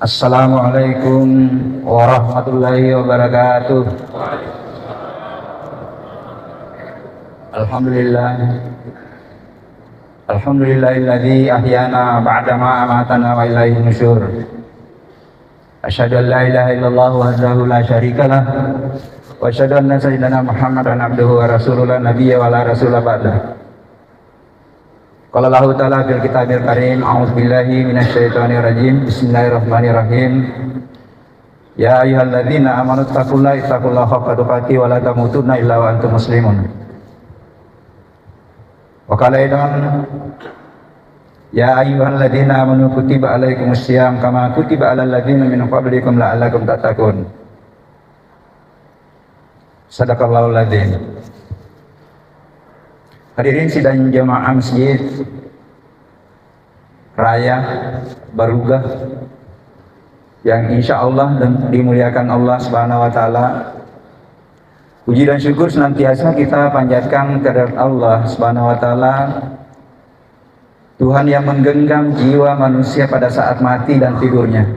Assalamualaikum warahmatullahi wabarakatuh. Alhamdulillah. Alhamdulillahilladzi ahyana ba'da ma amatana wa ilaihi nusyur. Asyhadu an la ilaha illallah wahdahu la syarikalah wa asyhadu anna sayyidana Muhammadan abduhu wa rasuluhu la nabiyya wa la rasula ba'dah. Qala Allahu ta'ala fil kitabil karim, a'udzubillahi minasyaitonir rajim. Bismillahirrahmanirrahim. Ya ayyuhalladzina amanu taqullaha haqqa tuqatih wa la tamutunna illa wa antum muslimun. Wa qala aidan ya ayyuhalladzina amanu kutiba alaikumusiyam kama kutiba alal ladzina min qablikum la'allakum tattaqun. Sadaqallahul ladzim. Hadirin sidang jamaah Masjid Raya Barugah yang insya Allah dan dimuliakan Allah Subhanahu wa Ta'ala. Puji dan syukur senantiasa kita panjatkan kehadirat Allah Subhanahu wa Ta'ala, Tuhan yang menggenggam jiwa manusia pada saat mati dan tidurnya,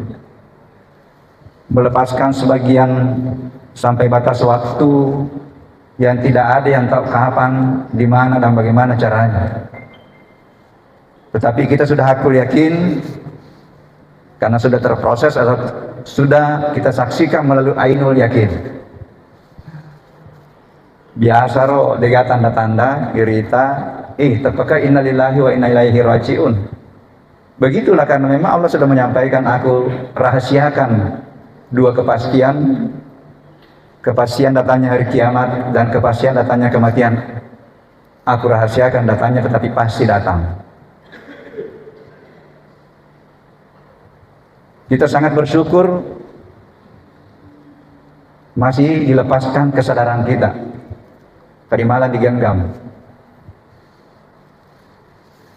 melepaskan sebagian sampai batas waktu yang tidak ada yang tahu kapan, di mana dan bagaimana caranya. Tetapi kita sudah hakul yakin karena sudah terproses atau sudah kita saksikan melalui ainul yakin. Biasa roh dega tanda-tanda irita, terpeka innalillahi wa inna ilaihi rajiun. Begitulah karena memang Allah sudah menyampaikan, aku rahasiakan dua kepastian. Kepastian datangnya hari kiamat dan kepastian datangnya kematian. Aku rahasiakan datangnya tetapi pasti datang. Kita sangat bersyukur masih dilepaskan kesadaran kita. Tadi malam digenggam.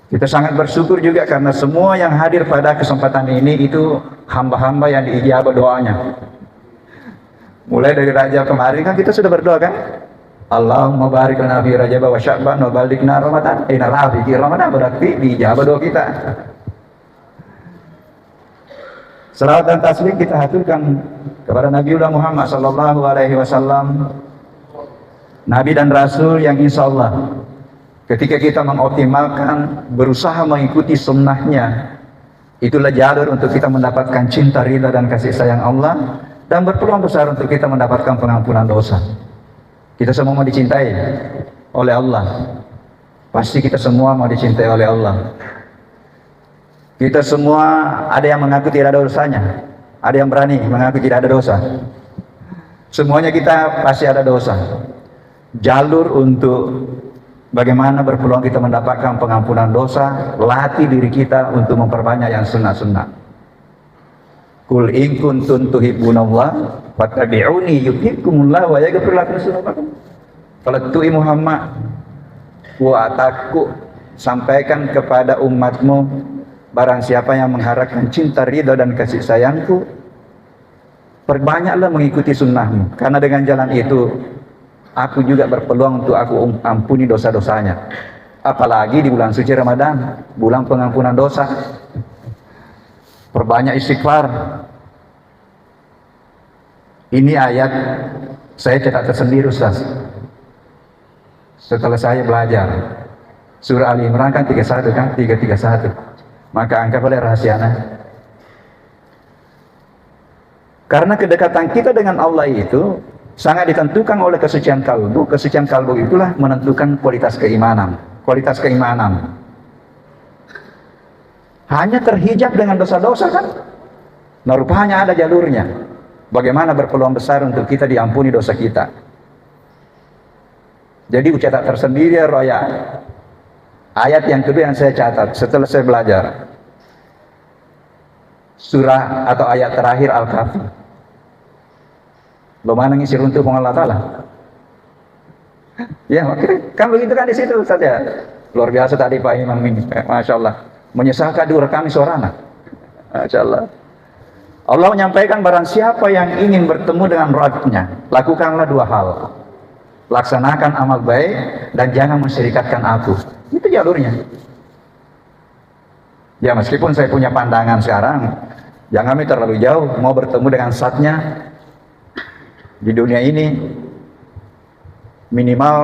Kita sangat bersyukur juga karena semua yang hadir pada kesempatan ini itu hamba-hamba yang diijabah doanya. Mulai dari Rajab kemarin kan kita sudah berdoa kan, Allahumma barik lana fi Rajab wa Sya'ban wa balighna Ramadan. Rafi Ramadan berarti dijabah doa kita. Salawat dan tasbih kita haturkan kepada Nabiullah Muhammad sallallahu alaihi wasallam, Nabi dan Rasul yang insya Allah ketika kita mengoptimalkan, berusaha mengikuti sunnahnya, itulah jalur untuk kita mendapatkan cinta, ridha dan kasih sayang Allah, dan berpeluang besar untuk kita mendapatkan pengampunan dosa. Kita semua mau dicintai oleh Allah. Pasti kita semua mau dicintai oleh Allah. Kita semua ada yang mengaku tidak ada dosanya, ada yang berani mengaku tidak ada dosa. Semuanya kita pasti ada dosa. Jalur untuk bagaimana berpeluang kita mendapatkan pengampunan dosa, latih diri kita untuk memperbanyak yang sunnah-sunnah. Qul in kuntum tuhibbunallah fattabi'uni yuhibbukumullah wa yaghfir lakum dzunubakum. Kalau tu Muhammad, sampaikan kepada umatmu, barang siapa yang mengharapkan cinta, ridha dan kasih sayangku, perbanyaklah mengikuti sunnahmu, karena dengan jalan itu aku juga berpeluang untuk aku ampuni dosa-dosanya. Apalagi di bulan suci Ramadan, bulan pengampunan dosa. Perbanyak istighfar. Ini ayat saya cetak tersendiri Ustaz. Setelah saya belajar surah Ali Imran kan 31 kan 331. Maka anggap oleh rahasianya. Karena kedekatan kita dengan Allah itu sangat ditentukan oleh kesucian kalbu. Kesucian kalbu itulah menentukan kualitas keimanan. Kualitas keimanan hanya terhijab dengan dosa-dosa kan? Nah, rupanya ada jalurnya. Bagaimana berpeluang besar untuk kita diampuni dosa kita. Jadi cetak tersendiri Roya. Ayat yang kedua yang saya catat setelah saya belajar. Surah atau ayat terakhir Al-Kahfi. Lo mana ngisi runtuh Allah Ta'ala. Ya, kan begitu kan di situ saja. Luar biasa tadi Pak Imam ini. Masya Allah. Menyesalkan dua kami seorang. Masya Allah. Allah menyampaikan barang siapa yang ingin bertemu dengan Rabbnya, lakukanlah dua hal. Laksanakan amal baik dan jangan mensyirikatkan aku. Itu jalurnya. Ya meskipun saya punya pandangan sekarang, Jangan kami terlalu jauh, mau bertemu dengan zatnya di dunia ini. Minimal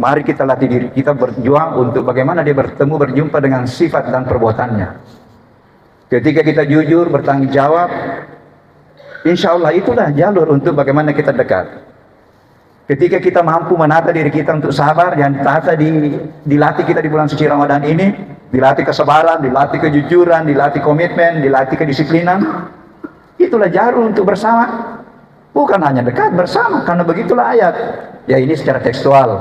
mari kita latih diri kita berjuang untuk bagaimana dia bertemu, berjumpa dengan sifat dan perbuatannya. Ketika kita jujur, bertanggung jawab, insya Allah itulah jalur untuk bagaimana kita dekat. Ketika kita mampu menata diri kita untuk sabar, yang ditata dilatih kita di bulan suci Ramadan ini, dilatih kesabaran, dilatih kejujuran, dilatih komitmen, dilatih kedisiplinan, itulah jalur untuk bersama. Bukan hanya dekat, bersama, karena begitulah ayat. Ya ini secara tekstual.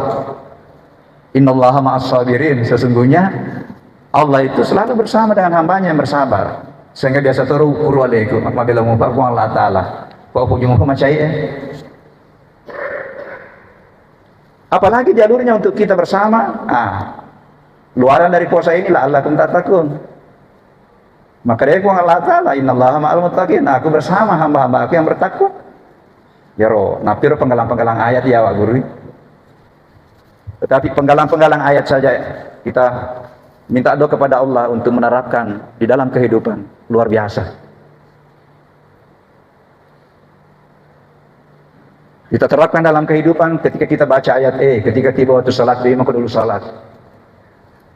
Innallaha ma'as sabirin, sesungguhnya Allah itu selalu bersama dengan hambanya yang bersabar. Sehingga biasa turun alaikum apabila mubahu Allah Ta'ala. Kau punya macai apalagi jalurnya untuk kita bersama. Luaran dari puasa ini la'allakum tattaqun. Maka dia pun Allah Ta'ala, innallaha ma'al muttaqin. Aku bersama hamba-hamba aku yang bertakwa. Ya roh, napir penggalang-penggalang ayat ya Pak Guru. Tetapi penggalang-penggalang ayat saja kita minta doa kepada Allah untuk menerapkan di dalam kehidupan luar biasa. Kita terapkan dalam kehidupan ketika kita baca ayat ketika tiba waktu salat maka dulu salat.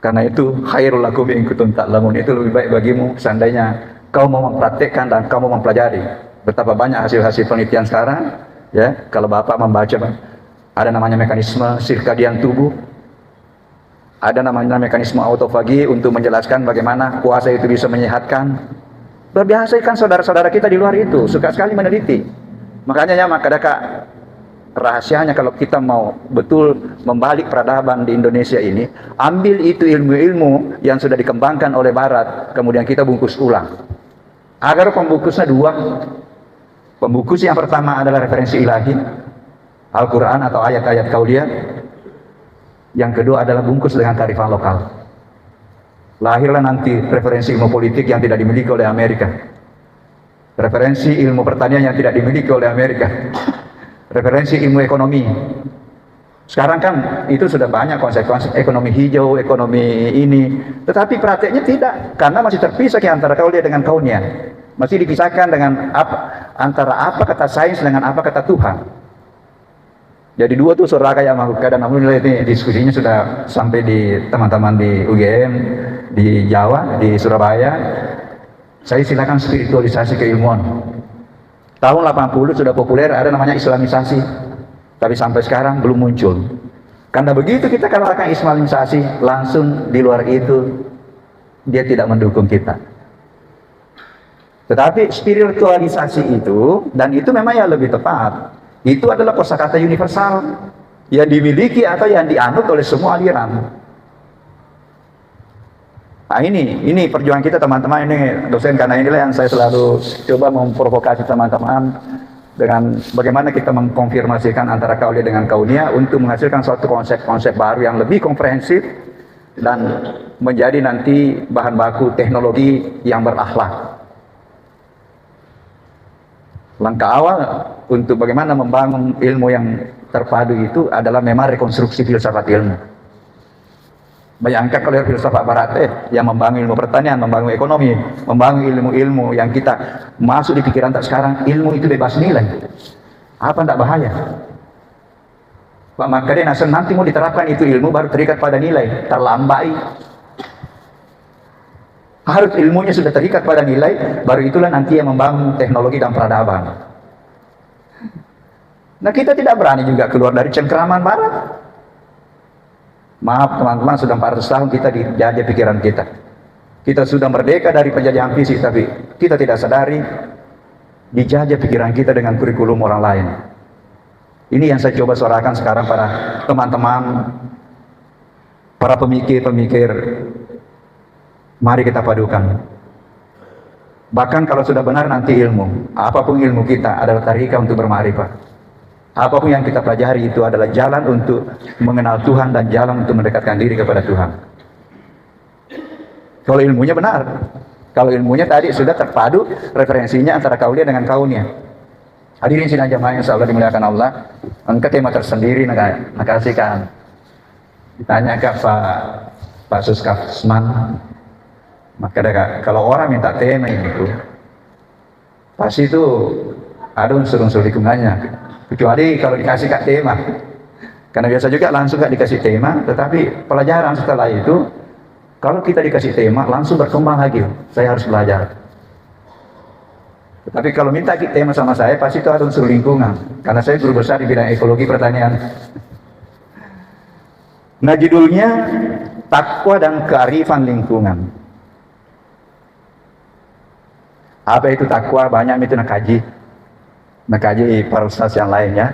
Karena itu khairul lakum in kuntum ta'lamun, itu lebih baik bagimu seandainya kau mau mempraktekkan dan kau mau mempelajari. Betapa banyak hasil-hasil penelitian sekarang. Ya, kalau Bapak membaca, ada namanya mekanisme sirkadian tubuh, ada namanya mekanisme autofagi untuk menjelaskan bagaimana puasa itu bisa menyehatkan. Luar biasa kan saudara-saudara kita di luar itu suka sekali meneliti. Makanya ya maka rahasianya kalau kita mau betul membalik peradaban di Indonesia ini, ambil itu ilmu-ilmu yang sudah dikembangkan oleh Barat, kemudian kita bungkus ulang. Agar pembungkusnya dua. Pembungkus yang pertama adalah referensi ilahi, Al-Quran atau ayat-ayat kauliyah. Yang kedua adalah bungkus dengan kearifan lokal. Lahirlah nanti referensi ilmu politik yang tidak dimiliki oleh Amerika. Referensi ilmu pertanian yang tidak dimiliki oleh Amerika. Referensi ilmu ekonomi. Sekarang kan itu sudah banyak konsep-konsep ekonomi hijau, ekonomi ini. Tetapi prakteknya tidak, karena masih terpisah antara kauliyah dengan kauniyah. Masih dipisahkan dengan antara apa kata sains dengan apa kata Tuhan. Jadi dua tuh suraka yang makhluk. Dan alhamdulillah ini diskusinya sudah sampai di teman-teman di UGM, di Jawa, di Surabaya. Saya silakan spiritualisasi keilmuan. Tahun 80 sudah populer ada namanya Islamisasi. Tapi sampai sekarang belum muncul. Karena begitu kita katakan Islamisasi, langsung di luar itu dia tidak mendukung kita. Tetapi spiritualisasi itu, dan itu memang yang lebih tepat, itu adalah kosakata universal yang dimiliki atau yang dianut oleh semua aliran. Nah ini perjuangan kita teman-teman, ini dosen, karena inilah yang saya selalu coba memprovokasi teman-teman dengan bagaimana kita mengkonfirmasikan antara kauliyah dengan kauniyah untuk menghasilkan suatu konsep-konsep baru yang lebih komprehensif dan menjadi nanti bahan baku teknologi yang berakhlak. Langkah awal untuk bagaimana membangun ilmu yang terpadu itu adalah memang rekonstruksi filsafat ilmu. Bayangkan kalau filsafat barat yang membangun ilmu pertanian, membangun ekonomi, membangun ilmu-ilmu yang kita masuk di pikiran tak sekarang, ilmu itu bebas nilai. Apa tidak bahaya? Pak makanya nanti mau diterapkan itu ilmu baru terikat pada nilai, terlambai. Harus ilmunya sudah terikat pada nilai, baru itulah nanti yang membangun teknologi dan peradaban. Nah kita tidak berani juga keluar dari cengkeraman barat. Maaf teman-teman, sudah 400 tahun kita dijajah pikiran kita. Kita sudah merdeka dari penjajahan fisik, tapi kita tidak sadari dijajah pikiran kita dengan kurikulum orang lain. Ini yang saya coba suarakan sekarang pada teman-teman, para pemikir-pemikir. Mari kita padukan. Bahkan kalau sudah benar nanti ilmu, apapun ilmu kita adalah tarika untuk bermarifat. Apapun yang kita pelajari itu adalah jalan untuk mengenal Tuhan dan jalan untuk mendekatkan diri kepada Tuhan. Kalau ilmunya benar, kalau ilmunya tadi sudah terpadu referensinya antara kauliyah dengan kauniyah. Hadirin sidang jamaah yang insyaallah dimuliakan Allah, angkat tema tersendiri nakasihkan. Ditanya ke Pak Suskafsman. Maka kalau orang minta tema itu, pasti itu ada unsur-unsur lingkungannya. Kecuali kalau dikasih kak tema, karena biasa juga langsung gak dikasih tema, tetapi pelajaran setelah itu, kalau kita dikasih tema langsung berkembang lagi, saya harus belajar. Tetapi kalau minta tema sama saya, pasti itu ada unsur lingkungan, karena saya guru besar di bidang ekologi pertanian. Nah, judulnya takwa dan kearifan lingkungan. Apa itu takwa? Banyak itu nak kaji para ustaz yang lainnya.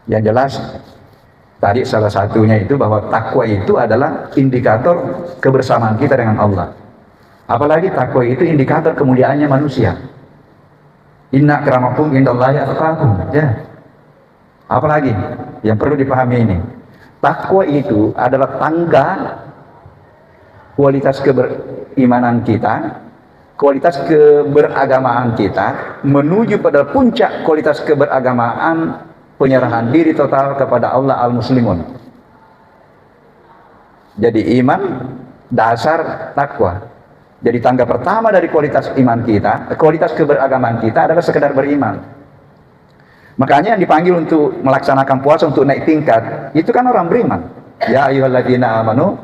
Yang jelas tadi salah satunya itu bahwa takwa itu adalah indikator kebersamaan kita dengan Allah. Apalagi takwa itu indikator kemuliaannya manusia. Inna akramakum indallahi atqakum. Ya. Apalagi yang perlu dipahami ini, takwa itu adalah tangga kualitas keberimanan kita, kualitas keberagamaan kita, menuju pada puncak kualitas keberagamaan, penyerahan diri total kepada Allah al-muslimun. Jadi iman dasar takwa. Jadi tangga pertama dari kualitas iman kita, kualitas keberagamaan kita adalah sekedar beriman. Makanya yang dipanggil untuk melaksanakan puasa untuk naik tingkat, itu kan orang beriman. Ya ayyuhalladzina amanu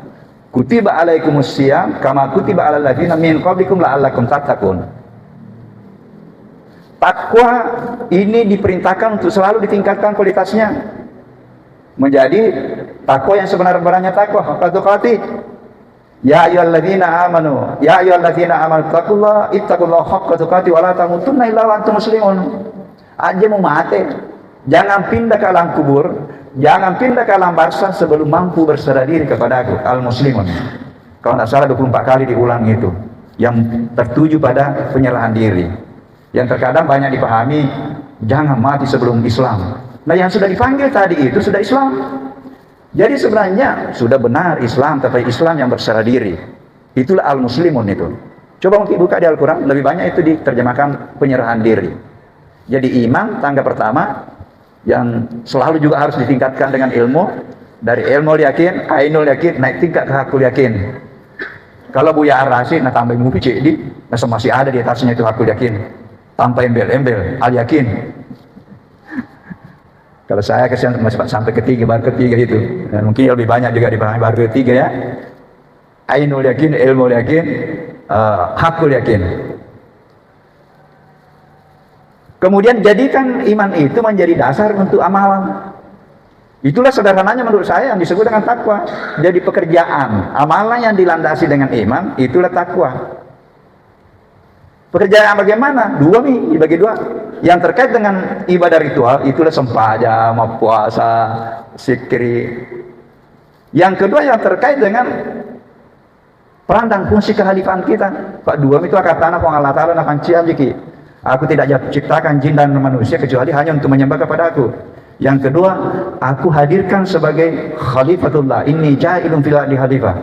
kutiba alaikumusiyam kama kutiba alal ladzina min qablikum la'allakum tattaqun. Takwa ini diperintahkan untuk selalu ditingkatkan kualitasnya menjadi takwa yang sebenar-benarnya takwa. Haqqa ya ayyuhalladzina amanu taqullaha haqqa tuqatih wa la tamutunna illa wa antum muslimun. Aja mau mati, jangan pindah ke alam kubur, jangan pindah ke alam barzah sebelum mampu berserah diri kepada aku, al-muslimun. Kalau tidak salah 24 kali diulang itu, yang tertuju pada penyerahan diri. Yang terkadang banyak dipahami, jangan mati sebelum Islam. Nah, yang sudah dipanggil tadi itu sudah Islam. Jadi sebenarnya sudah benar Islam, tapi Islam yang berserah diri. Itulah al-muslimun itu. Coba mungkin buka di Al-Quran, lebih banyak itu diterjemahkan penyerahan diri. Jadi iman tangga pertama yang selalu juga harus ditingkatkan dengan ilmu. Dari ilmu yakin, ainul yakin, naik tingkat ke hakul yakin. Kalau Buya Ar-Rasyid, nah tambah mufi cik nah masih ada di atasnya itu hakul yakin. Tanpa embel-embel, al yakin. Kalau saya kesian masih sampai ketiga, baru ketiga itu. Dan mungkin lebih banyak juga dipahami baru ketiga ya. Ainul yakin, ilmu yakin, hakul yakin. Kemudian jadikan iman itu menjadi dasar untuk amalan. Itulah sederhananya menurut saya yang disebut dengan takwa. Jadi pekerjaan, amalan yang dilandasi dengan iman, itulah takwa. Pekerjaan bagaimana? Dua nih, dibagi dua. Yang terkait dengan ibadah ritual, itulah sempaja, puasa, zikri. Yang kedua yang terkait dengan peran dan fungsi kehalifan kita. Pak dua itu akatana pun Allah Ta'ala akan ciam jiki. Aku tidak ciptakan jin dan manusia kecuali hanya untuk menyembah kepada aku. Yang kedua, aku hadirkan sebagai khalifatullah. Inni ja'ilun fil ardi khalifah.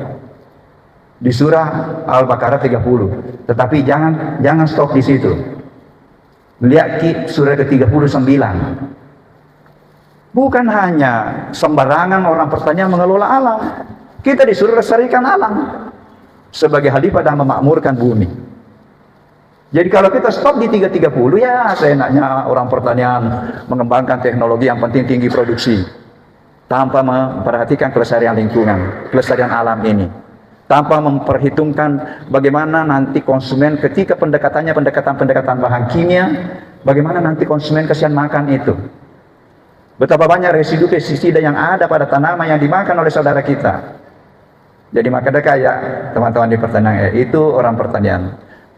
Di surah Al-Baqarah 30. Tetapi jangan stop di situ. Lihat surah ke-39. Bukan hanya sembarangan orang pertanian mengelola alam. Kita disuruh lestarikan alam sebagai khalifah dan memakmurkan bumi. Jadi kalau kita stop di 330 ya seenaknya orang pertanian mengembangkan teknologi yang penting tinggi produksi tanpa memperhatikan kelestarian lingkungan, kelestarian alam ini. Tanpa memperhitungkan bagaimana nanti konsumen ketika pendekatannya pendekatan bahan kimia, bagaimana nanti konsumen kesian makan itu. Betapa banyak residu pestisida yang ada pada tanaman yang dimakan oleh saudara kita. Jadi maka ya teman-teman di pertanian itu orang pertanian.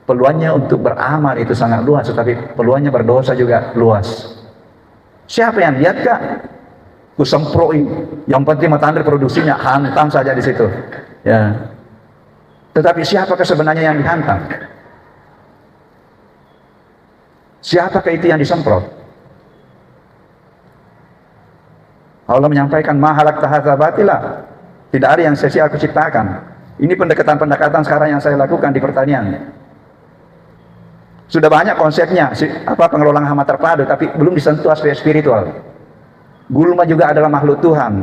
Peluangnya untuk beramal itu sangat luas, tetapi peluangnya berdosa juga luas. Siapa yang lihat kak? Kusemproi, yang penting matahari produksinya, hantam saja di situ. Ya. Tetapi siapakah sebenarnya yang dihantam? Siapakah itu yang disemprot? Allah menyampaikan mahalak tahadza batila. Tidak ada yang sia-sia aku ciptakan. Ini pendekatan-pendekatan sekarang yang saya lakukan di pertanian. Sudah banyak konsepnya, pengelolaan hama terpadu, tapi belum disentuh aspek spiritual. Gulma juga adalah makhluk Tuhan,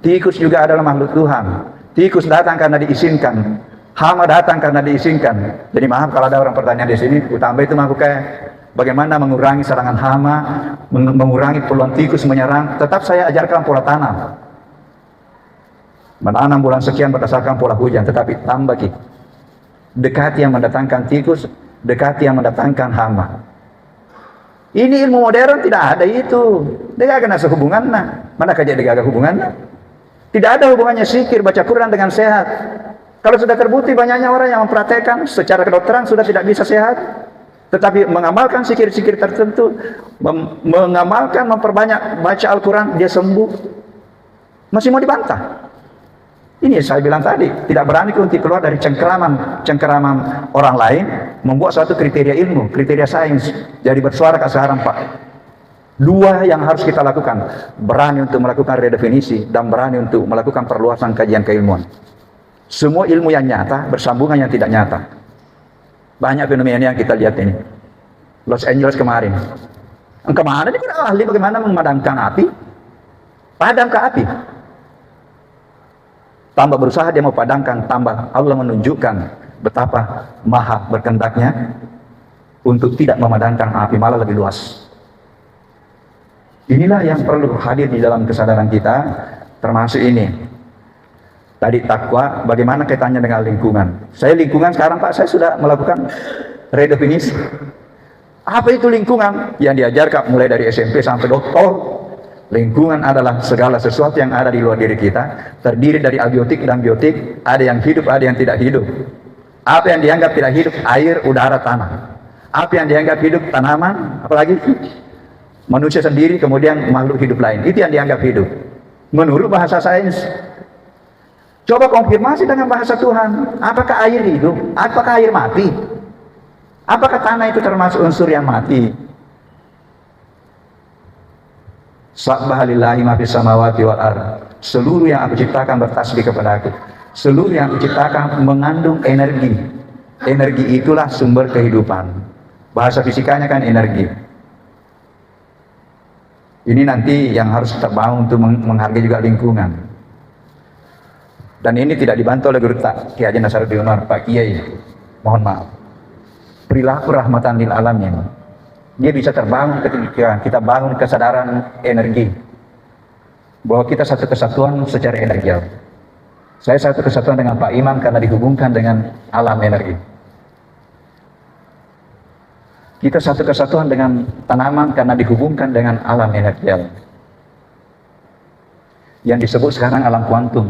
tikus juga adalah makhluk Tuhan. Tikus datang karena diizinkan Hama datang karena diizinkan. Jadi maaf kalau ada orang pertanyaan di sini, utama itu mah kayak bagaimana mengurangi serangan hama, mengurangi peluang tikus menyerang. Tetap saya ajarkan pola tanam. Menanam bulan sekian berdasarkan pola hujan, tetapi tambah ki. Dekati yang mendatangkan tikus, dekati yang mendatangkan hama. Ini ilmu modern tidak ada itu. Dia akan ada hubungannya. Mana kerja dia ada hubungannya? Tidak ada hubungannya zikir, baca Quran dengan sehat. Kalau sudah terbukti banyaknya orang yang mempraktekkan secara kedokteran sudah tidak bisa sehat, tetapi mengamalkan zikir-zikir tertentu, mengamalkan, memperbanyak baca Al-Quran, dia sembuh. Masih mau dibantah? Ini saya bilang tadi, tidak berani untuk keluar dari cengkeraman orang lain, membuat suatu kriteria ilmu, kriteria sains. Jadi bersuara ke sekarang Pak. Dua yang harus kita lakukan, berani untuk melakukan redefinisi dan berani untuk melakukan perluasan kajian keilmuan. Semua ilmu yang nyata bersambungan yang tidak nyata. Banyak fenomena yang kita lihat ini. Los Angeles kemarin. Kemana dia kira ahli bagaimana memadamkan api? Padam ke api. Tambah berusaha dia mau padamkan, tambah Allah menunjukkan betapa maha berkehendaknya untuk tidak memadamkan api, malah lebih luas. Inilah yang perlu hadir di dalam kesadaran kita, termasuk ini. Tadi takwa, bagaimana kaitannya dengan lingkungan? Saya lingkungan sekarang Pak, saya sudah melakukan redefinisi. Apa itu lingkungan? Yang diajarkan mulai dari SMP sampai doktor. Lingkungan adalah segala sesuatu yang ada di luar diri kita, terdiri dari abiotik dan biotik, ada yang hidup, ada yang tidak hidup. Apa yang dianggap tidak hidup? Air, udara, tanah. Apa yang dianggap hidup? Tanaman, apalagi manusia sendiri, kemudian makhluk hidup lain. Itu yang dianggap hidup. Menurut bahasa sains. Coba konfirmasi dengan bahasa Tuhan. Apakah air hidup? Apakah air mati? Apakah tanah itu termasuk unsur yang mati? Sabbahalillahi ma fis samawati wal ardh. Seluruh yang aku ciptakan bertasbih kepada aku. Seluruh yang aku ciptakan mengandung energi. Energi itulah sumber kehidupan. Bahasa fisikanya kan energi. Ini nanti yang harus kita bangun untuk menghargai juga lingkungan. Dan ini tidak dibantu oleh Guru Kiai Haji Nasaruddin Umar, Pak Kiai. Mohon maaf. Perilaku rahmatan lil alamin. Dia bisa terbangun ketika kita bangun kesadaran energi. Bahwa kita satu kesatuan secara energial. Saya satu kesatuan dengan Pak Imam karena dihubungkan dengan alam energi. Kita satu kesatuan dengan tanaman karena dihubungkan dengan alam energial. Yang disebut sekarang alam kuantum.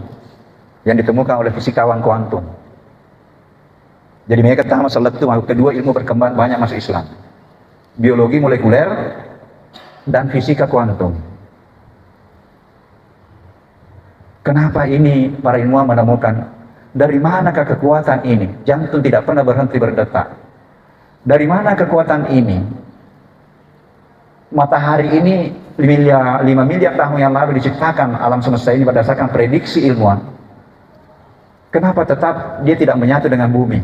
Yang ditemukan oleh fisikawan kuantum. Jadi mereka pertama salat itu, kedua ilmu berkembang banyak masuk Islam. Biologi molekuler dan fisika kuantum. Kenapa ini para ilmuwan menemukan dari manakah kekuatan ini? Jantung tidak pernah berhenti berdetak. Dari mana kekuatan ini? Matahari ini 5 miliar tahun yang lalu diciptakan alam semesta ini berdasarkan prediksi ilmuwan. Kenapa tetap dia tidak menyatu dengan bumi?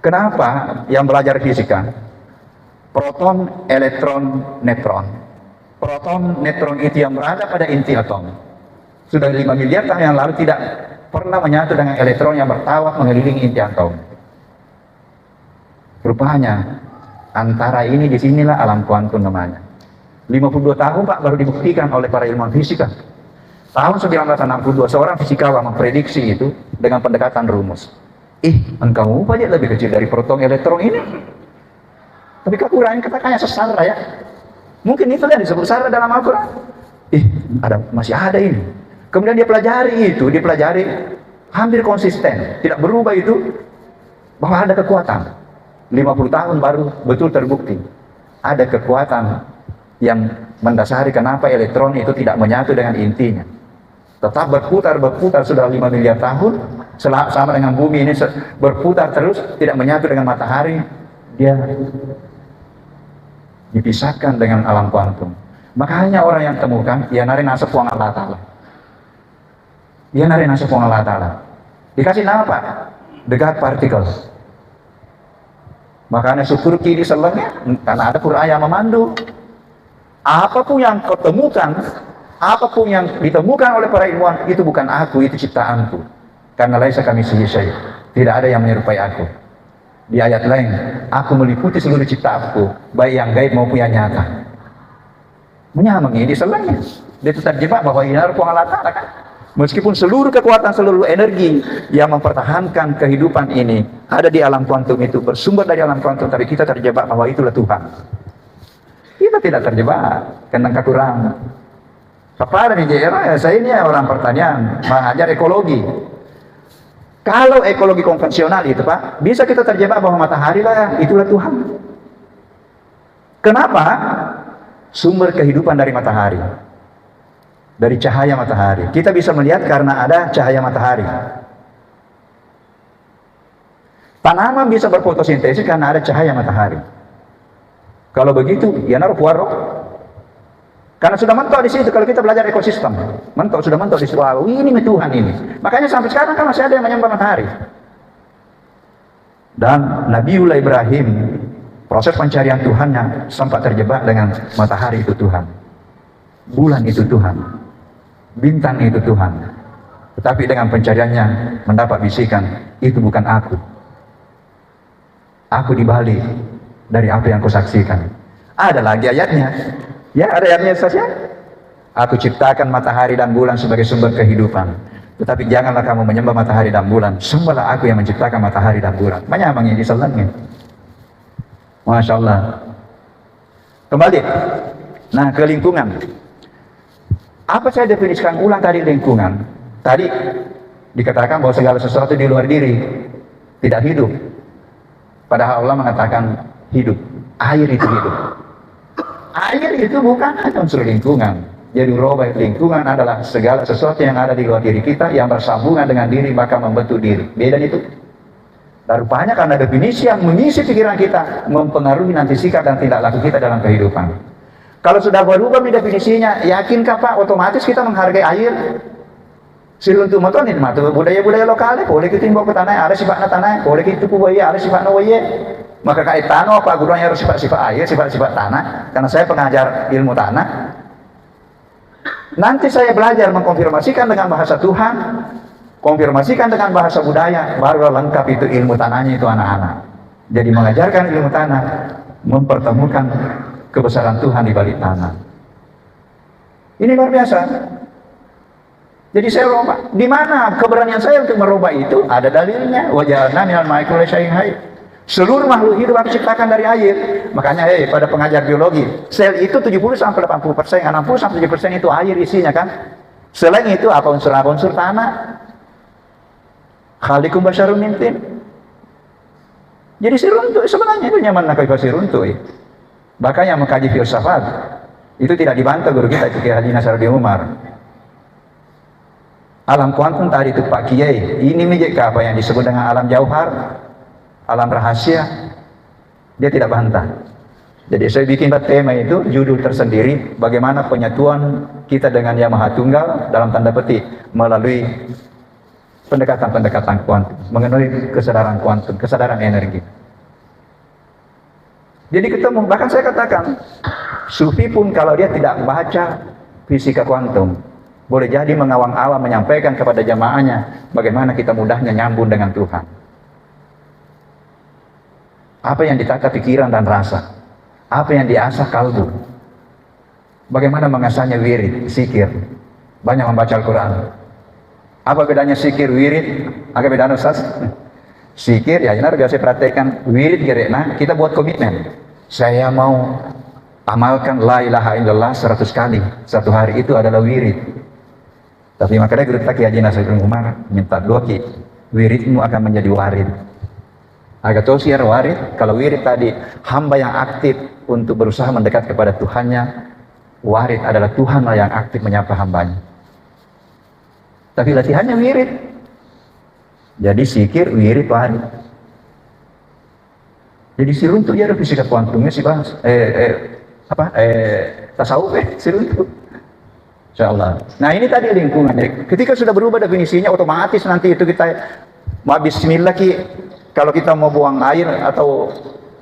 Kenapa yang belajar fisika? Proton, elektron, neutron. Proton, neutron itu yang berada pada inti atom. Sudah 5 miliar tahun yang lalu tidak pernah menyatu dengan elektron yang bertawaf mengelilingi inti atom. Rupanya antara ini disinilah alam kuantum namanya. 52 tahun Pak baru dibuktikan oleh para ilmuwan fisika. Tahun 1962 seorang fisikawan memprediksi itu dengan pendekatan rumus. Engkau banyak lebih kecil dari proton elektron ini. Tapi kekurangan katakannya sesara ya. Mungkin itu yang disebut sara dalam Al-Quran. Masih ada ini. Kemudian dia pelajari hampir konsisten, tidak berubah itu, bahwa ada kekuatan. 50 tahun baru betul terbukti. Ada kekuatan yang mendasari kenapa elektron itu tidak menyatu dengan intinya. Tetap berputar sudah 5 miliar tahun, sama dengan bumi ini berputar terus, tidak menyatu dengan matahari, dia dipisahkan dengan alam kuantum. Makanya orang yang temukan, ya nari nasab puang Allah Ta'ala. Dia nari nasab puang Allah Ta'ala. Dikasih nama Pak, the God particles. Makanya syukur kiri selengnya, karena ada Quran yang memandu. Apapun yang kau temukan, apapun yang ditemukan oleh para ilmuwan, itu bukan aku, itu ciptaanku. Karena laisa kamitslihi syai'. Tidak ada yang menyerupai aku. Di ayat lain, aku meliputi seluruh ciptaanku, baik yang gaib maupun yang nyata. Menyamai di selangnya. Dia terjebak bahwa ini adalah Allah Ta'ala kan. Meskipun seluruh kekuatan, seluruh energi yang mempertahankan kehidupan ini ada di alam kuantum itu, bersumber dari alam kuantum, tapi kita terjebak bahwa itulah Tuhan. Kita tidak terjebak karena kekurangan. Kepada di daerah, saya ini orang pertanian, mengajar ekologi. Kalau ekologi konvensional itu Pak, bisa kita terjebak bahwa matahari lah, itulah Tuhan. Kenapa? Sumber kehidupan dari matahari. Dari cahaya matahari. Kita bisa melihat karena ada cahaya matahari. Tanaman bisa berfotosintesis karena ada cahaya matahari. Kalau begitu, ya naruh puaro. Karena sudah mentok di situ. Kalau kita belajar ekosistem, sudah mentok di situ. Wow, ini Tuhan ini. Makanya sampai sekarang kan masih ada yang menyembah matahari. Dan Nabiullah Ibrahim, proses pencarian Tuhannya sempat terjebak dengan matahari itu Tuhan, bulan itu Tuhan, bintang itu Tuhan. Tetapi dengan pencariannya mendapat bisikan, itu bukan aku. Aku dibalik dari apa yang kau saksikan. Ada lagi ayatnya. Ya, ada ayatnya saja. Aku ciptakan matahari dan bulan sebagai sumber kehidupan. Tetapi janganlah kamu menyembah matahari dan bulan. Sembahlah aku yang menciptakan matahari dan bulan. Menyamai di selangnya. Masya Allah. Kembali. Nah, ke lingkungan. Apa saya definisikan ulang tadi lingkungan? Tadi dikatakan bahwa segala sesuatu di luar diri tidak hidup. Padahal Allah mengatakan hidup. Air itu hidup. Air itu bukan hanya unsur lingkungan. Jadi roba lingkungan adalah segala sesuatu yang ada di luar diri kita yang bersambungan dengan diri maka membentuk diri. Beda itu. Dan rupanya karena definisi yang mengisi pikiran kita mempengaruhi nanti sikap dan tindak laku kita dalam kehidupan. Kalau sudah berubah definisinya, yakinkah Pak otomatis kita menghargai air? Siluntu motor ini budaya-budaya lokalnya, boleh kita imbau ke tanah, ada sifatnya tanah, boleh kita kubaya, ada sifatnya waya. Maka kait tanah apa gurunya harus sifat-sifat air, sifat-sifat tanah. Karena saya pengajar ilmu tanah. Nanti saya belajar mengkonfirmasikan dengan bahasa Tuhan, konfirmasikan dengan bahasa budaya, baru lengkap itu ilmu tanahnya itu anak-anak. Jadi mengajarkan ilmu tanah, mempertemukan kebesaran Tuhan di balik tanah. Ini luar biasa. Jadi saya roba. Di mana keberanian saya untuk merubah itu? Ada dalilnya. Wajalna minal ma'i kulli syai'in hayy. Seluruh makhluk hidup aku ciptakan dari air. Makanya pada pengajar biologi, sel itu 70 sampai 80%, 60 sampai 70% itu air isinya kan. Selain itu apa unsur tanah? Khaliqum basyarun min tin. Jadi siruntu sebenarnya itu nyaman nak kau siruntu. Bahkan yang mengkaji filsafat itu tidak dibantah guru kita itu Kiai Haji Nasaruddin Umar. Alam kuantum tadi itu Pak Kiai, ini menjadi apa yang disebut dengan alam jauhar, alam rahasia, dia tidak bantah. Jadi saya bikin tema itu, judul tersendiri, bagaimana penyatuan kita dengan Yang Maha Tunggal dalam tanda petik melalui pendekatan-pendekatan kuantum, mengenai kesadaran kuantum, kesadaran energi. Jadi ketemu, bahkan saya katakan, Sufi pun kalau dia tidak baca fisika kuantum, boleh jadi mengawang-awang menyampaikan kepada jamaahnya bagaimana kita mudahnya nyambung dengan Tuhan. Apa yang ditata pikiran dan rasa, apa yang diasah kalbu, bagaimana mengasahnya wirid, zikir, banyak membaca Al-Quran. Apa bedanya zikir, wirid? Agak beda Ustaz. Zikir, ya benar, saya praktekkan. Wirid, gerekna, kita buat komitmen. Saya mau amalkan la ilaha illallah 100 kali satu hari, itu adalah wirid. Tapi makanya guru kita Kiai Haji Nasaruddin Umar minta doa ki, wiridmu akan menjadi warid. Agak tahu siar warid, kalau wirid tadi hamba yang aktif untuk berusaha mendekat kepada Tuhannya, warid adalah Tuhan yang aktif menyapa hambanya. Tapi latihannya wirid. Jadi zikir, wirid, warid. Jadi siruntu ya ada fisika kuantumnya sih bahas. Tasawuf siruntu. Insyaallah. Nah ini tadi lingkungan. Ketika sudah berubah definisinya, otomatis nanti itu kita bismillah ki. Kalau kita mau buang air atau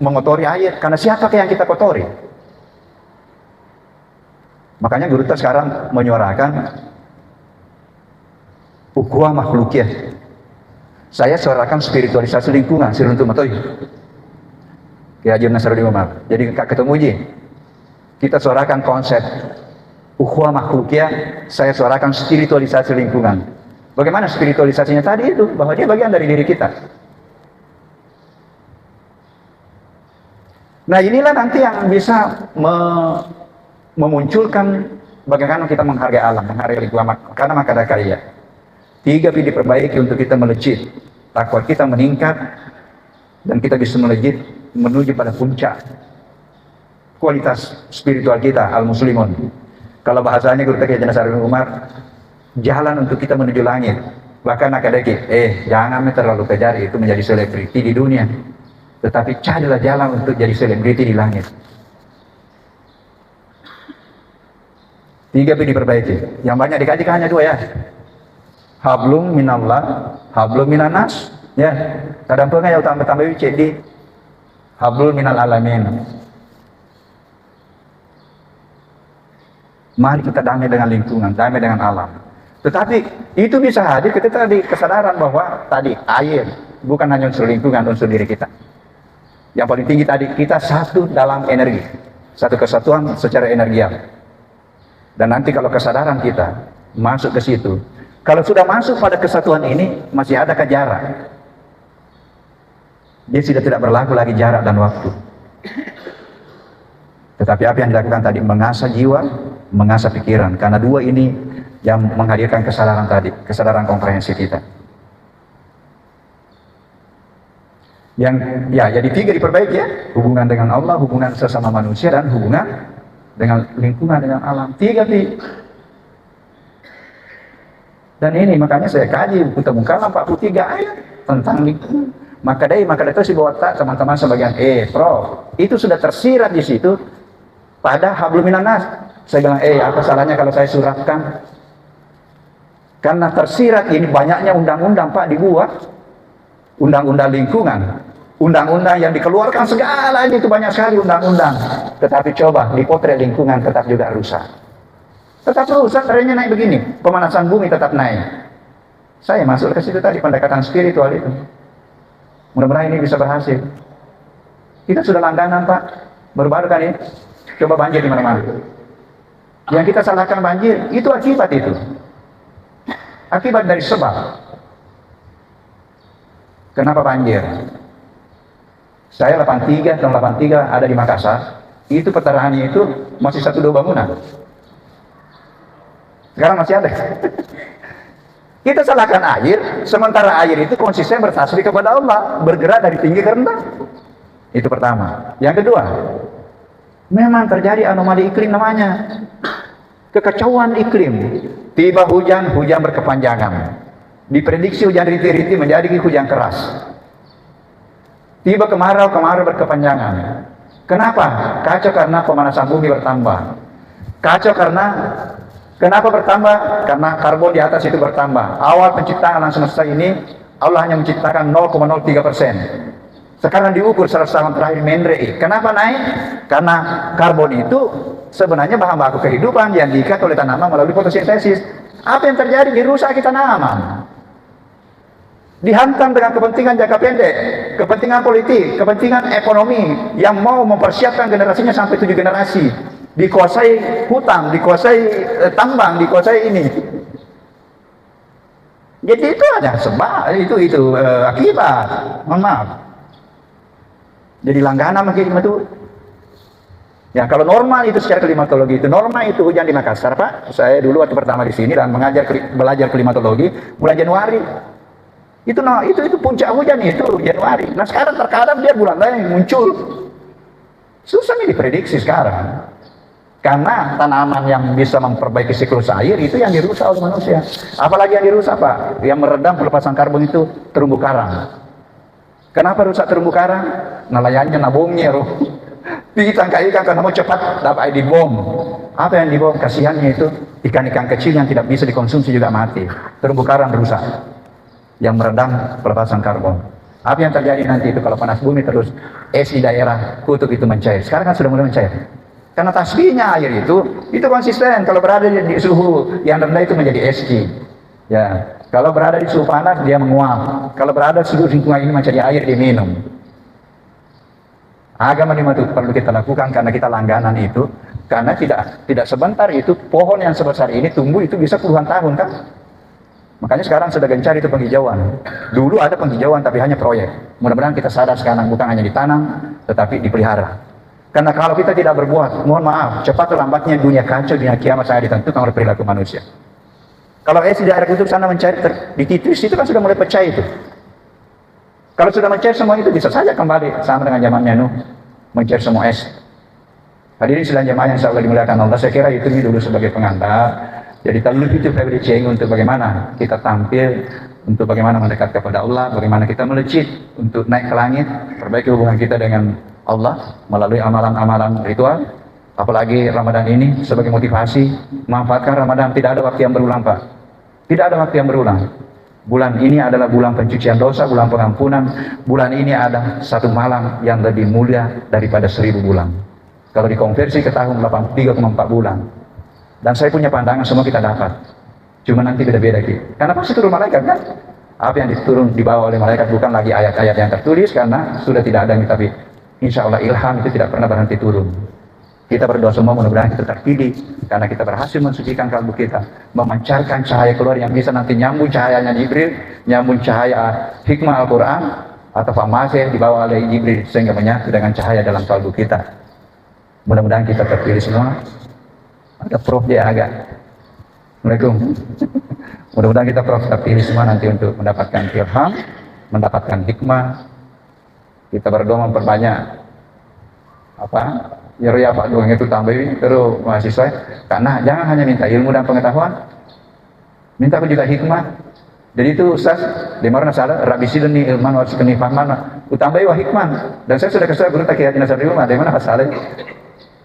mengotori air, karena siapa yang kita kotori? Makanya guru kita sekarang menyuarakan ukhuwah makhlukiyah. Saya suarakan spiritualisasi lingkungan, siruntu matoi. Ki Haji Nasruddin Umar. Jadi ketemu Ji. Kita suarakan konsep ukhuwah makhlukiyah, saya suarakan spiritualisasi lingkungan. Bagaimana spiritualisasinya tadi itu? Bahwa dia bagian dari diri kita. Nah inilah nanti yang bisa memunculkan bagaimana kita menghargai alam, menghargai lingkungan. Karena maka ada karya 3P diperbaiki untuk kita melejit, takwa kita meningkat, dan kita bisa melejit menuju pada puncak kualitas spiritual kita, al-muslimun. Kalau bahasanya Guru Ki Haji Nasruddin Umar, jalan untuk kita menuju langit. Bahkan akademik, jangan terlalu kejar itu menjadi selebriti di dunia, tetapi carilah jalan untuk jadi selebriti di langit. 3P diperbaiki. Yang banyak dikaji hanya 2 ya. Hablum minallah, hablum minanas. Ya, kadang pengen ya tambah cek di hablum minal alamin. Mari kita damai dengan lingkungan, damai dengan alam. Tetapi itu bisa hadir ketika tadi kesadaran bahwa tadi air bukan hanya unsur lingkungan, unsur diri kita. Yang paling tinggi tadi kita satu dalam energi, satu kesatuan secara energial. Dan nanti kalau kesadaran kita masuk ke situ, kalau sudah masuk pada kesatuan ini masih ada jarak. Dia sudah tidak berlaku lagi jarak dan waktu. Tetapi apa yang dilakukan tadi mengasah jiwa, mengasah pikiran, karena 2 ini yang menghadirkan kesadaran tadi, kesadaran komprehensi kita. Yang ya jadi 3 diperbaiki ya, hubungan dengan Allah, hubungan sesama manusia, dan hubungan dengan lingkungan, dengan alam. 3P. Dan ini makanya saya kaji buku Kalam 43 ayat tentang lingkungan. Maka itu si bawa teman-teman sebagian Prof, itu sudah tersirat di situ pada hablum minan nas. Saya bilang apa salahnya kalau saya suratkan? Karena tersirat ini banyaknya undang-undang Pak dibuat, undang-undang lingkungan, undang-undang yang dikeluarkan segala itu banyak sekali undang-undang. Tetapi coba dipotret lingkungan tetap juga rusak. Tetap rusak, trennya naik begini, pemanasan bumi tetap naik. Saya masuk ke situ tadi pendekatan spiritual itu. Mudah-mudahan ini bisa berhasil. Kita sudah langganan Pak, baru-baru kan ini. Coba banjir di mana-mana. Yang kita salahkan banjir, itu akibat itu. Akibat dari sebab. Kenapa banjir? Saya 83 tahun 83 ada di Makassar. Itu petaraannya itu masih 1-2 bangunan. Sekarang masih ada. Kita salahkan air, sementara air itu konsisten bertasbih kepada Allah, bergerak dari tinggi ke rendah. Itu pertama. Yang kedua, memang terjadi anomali iklim namanya. Kekacauan iklim. Tiba hujan berkepanjangan. Diprediksi hujan rintik-rintik menjadi hujan keras. Tiba kemarau berkepanjangan. Kenapa? Kacau karena pemanasan bumi bertambah. Kacau karena kenapa bertambah? Karena karbon di atas itu bertambah. Awal penciptaan alam semesta ini Allah hanya menciptakan 0,03%. Sekarang diukur 100 tahun terakhir Mendrei. Kenapa naik? Karena karbon itu sebenarnya bahan baku kehidupan yang diikat oleh tanaman melalui fotosintesis. Apa yang terjadi? Dirusak tanaman. Dihantam dengan kepentingan jangka pendek, kepentingan politik, kepentingan ekonomi yang mau mempersiapkan generasinya sampai 7 generasi. Dikuasai hutang, dikuasai tambang, dikuasai ini. Jadi itu ada sebab, itu akibat. Mohon maaf. Jadi langganan makin itu. Ya kalau normal itu secara klimatologi itu normal itu hujan di Makassar Pak. Saya dulu waktu pertama di sini dan belajar klimatologi bulan Januari. Itu puncak hujan itu Januari. Nah sekarang terkadang dia bulan lain muncul. Susah nih diprediksi sekarang. Karena tanaman yang bisa memperbaiki siklus air itu yang dirusak oleh manusia. Apalagi yang dirusak Pak, yang meredam pelepasan karbon itu terumbu karang. Kenapa rusak terumbu karang? Nelayannya nabungnya roh. Ditangkap ikan karena mau cepat dapat dibom. Apa yang dibom? Kasihannya itu ikan-ikan kecil yang tidak bisa dikonsumsi juga mati. Terumbu karang rusak. Yang meredam pelepasan karbon. Apa yang terjadi nanti itu kalau panas bumi terus es di daerah kutub itu mencair. Sekarang kan sudah mulai mencair. Karena tasbihnya air itu konsisten. Kalau berada di suhu yang rendah itu menjadi eski. Ya, kalau berada di suhu panas dia menguap. Kalau berada di suhu lingkungan ini menjadi air diminum. Agama lima itu perlu kita lakukan karena kita langganan itu. Karena tidak sebentar itu pohon yang sebesar ini tumbuh itu bisa puluhan tahun kan. Makanya sekarang sudah gencar itu penghijauan. Dulu ada penghijauan tapi hanya proyek. Mudah-mudahan kita sadar sekarang bukan hanya ditanam tetapi dipelihara. Karena kalau kita tidak berbuat, mohon maaf, cepat atau lambatnya dunia kacau, dunia kiamat saya ditentukan oleh perilaku manusia. Kalau es di daerah kutub sana mencari di titis itu kan sudah mulai pecah itu. Kalau sudah mencair semua itu bisa saja kembali sama dengan zamannya Nuh, mencair semua es. Hadirin sekalian jemaah yang insyaallah dimuliakan Allah, saya kira itu dulu sebagai pengantar. Jadi taluk itu preaching untuk bagaimana kita tampil, untuk bagaimana mendekat kepada Allah, bagaimana kita melejit untuk naik ke langit, perbaiki hubungan kita dengan Allah melalui amalan-amalan ritual. Apalagi Ramadan ini sebagai motivasi, manfaatkan Ramadan. Tidak ada waktu yang berulang, Pak. Tidak ada waktu yang berulang. Bulan ini adalah bulan pencucian dosa, bulan pengampunan. Bulan ini ada satu malam yang lebih mulia daripada 1000 bulan. Kalau dikonversi ke tahun 83,4 bulan. Dan saya punya pandangan semua kita dapat. Cuma nanti beda-beda gitu. Karena pasti turun malaikat kan? Apa yang diturun dibawa oleh malaikat bukan lagi ayat-ayat yang tertulis karena sudah tidak ada, tapi insya Allah ilham itu tidak pernah berhenti turun. Kita berdoa semua mudah-mudahan kita terpilih karena kita berhasil mensucikan kalbu kita, memancarkan cahaya keluar yang bisa nanti nyambung cahayanya Jibril, nyambung cahaya hikmah Al-Quran atau famase dibawa oleh Jibril sehingga menyatu dengan cahaya dalam kalbu kita. Mudah-mudahan kita terpilih semua. Ada prof dia agak. Assalamualaikum. Mudah-mudahan kita prof terpilih semua nanti untuk mendapatkan ilham, mendapatkan hikmah. Kita berdoa memperbanyak ya Pak doang itu tambahin terus mahasiswa. Karena jangan hanya minta ilmu dan pengetahuan, minta juga hikmah. Jadi itu Ustaz, di mana salah rabisidni ilman wa sikni fahman, utambai wa hikmah. Dan saya sudah kesal guru takiyat nasar ilmu, di mana masalah.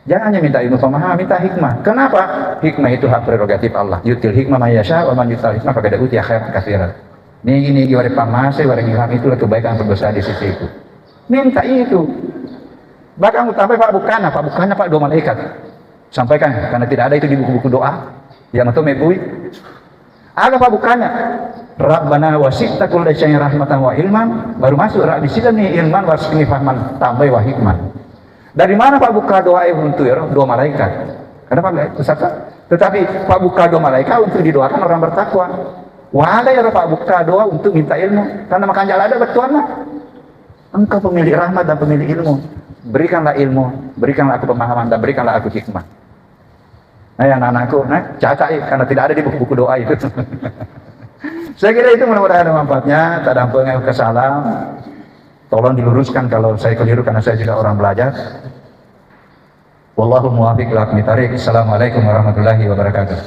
Jangan hanya minta ilmu pemahaman, minta hikmah. Kenapa? Hikmah itu hak prerogatif Allah. Yutil hikmah man yasha wa man yutil hikmah faqad utiya khairan katsiran. Ini wari pamase, wari ilham itu kebaikan berbesar di sisi itu. Minta itu. Bahkan sampai Pak bukannya Pak doa malaikat. Sampaikan karena tidak ada itu di buku-buku doa. Yang atau mebui. Ada Pak bukannya. Rabbana wasi'ta kulla syai'in rahmatan wa ilman, baru masuk rabbi sidni ilman wasqini fahman tambah wa hikman. Dari mana Pak buka doa untuk doa malaikat? Kenapa enggak Ustaz? Tetapi Pak buka doa malaikat untuk didoakan orang bertakwa. Wala ya Pak buka doa untuk minta ilmu. Karena makanya ada bertuanlah. Engkau pemilik rahmat dan pemilik ilmu. Berikanlah ilmu, berikanlah aku pemahaman dan berikanlah aku hikmah. Nah yang anakku, cacat karena tidak ada di buku-buku doa itu. Saya kira itu mudah-mudahan ada manfaatnya. Tak ada kesalahan. Tolong diluruskan kalau saya keliru karena saya juga orang belajar. Wallahu muwaffiq ila aqwamit thariq. Assalamualaikum warahmatullahi wabarakatuh.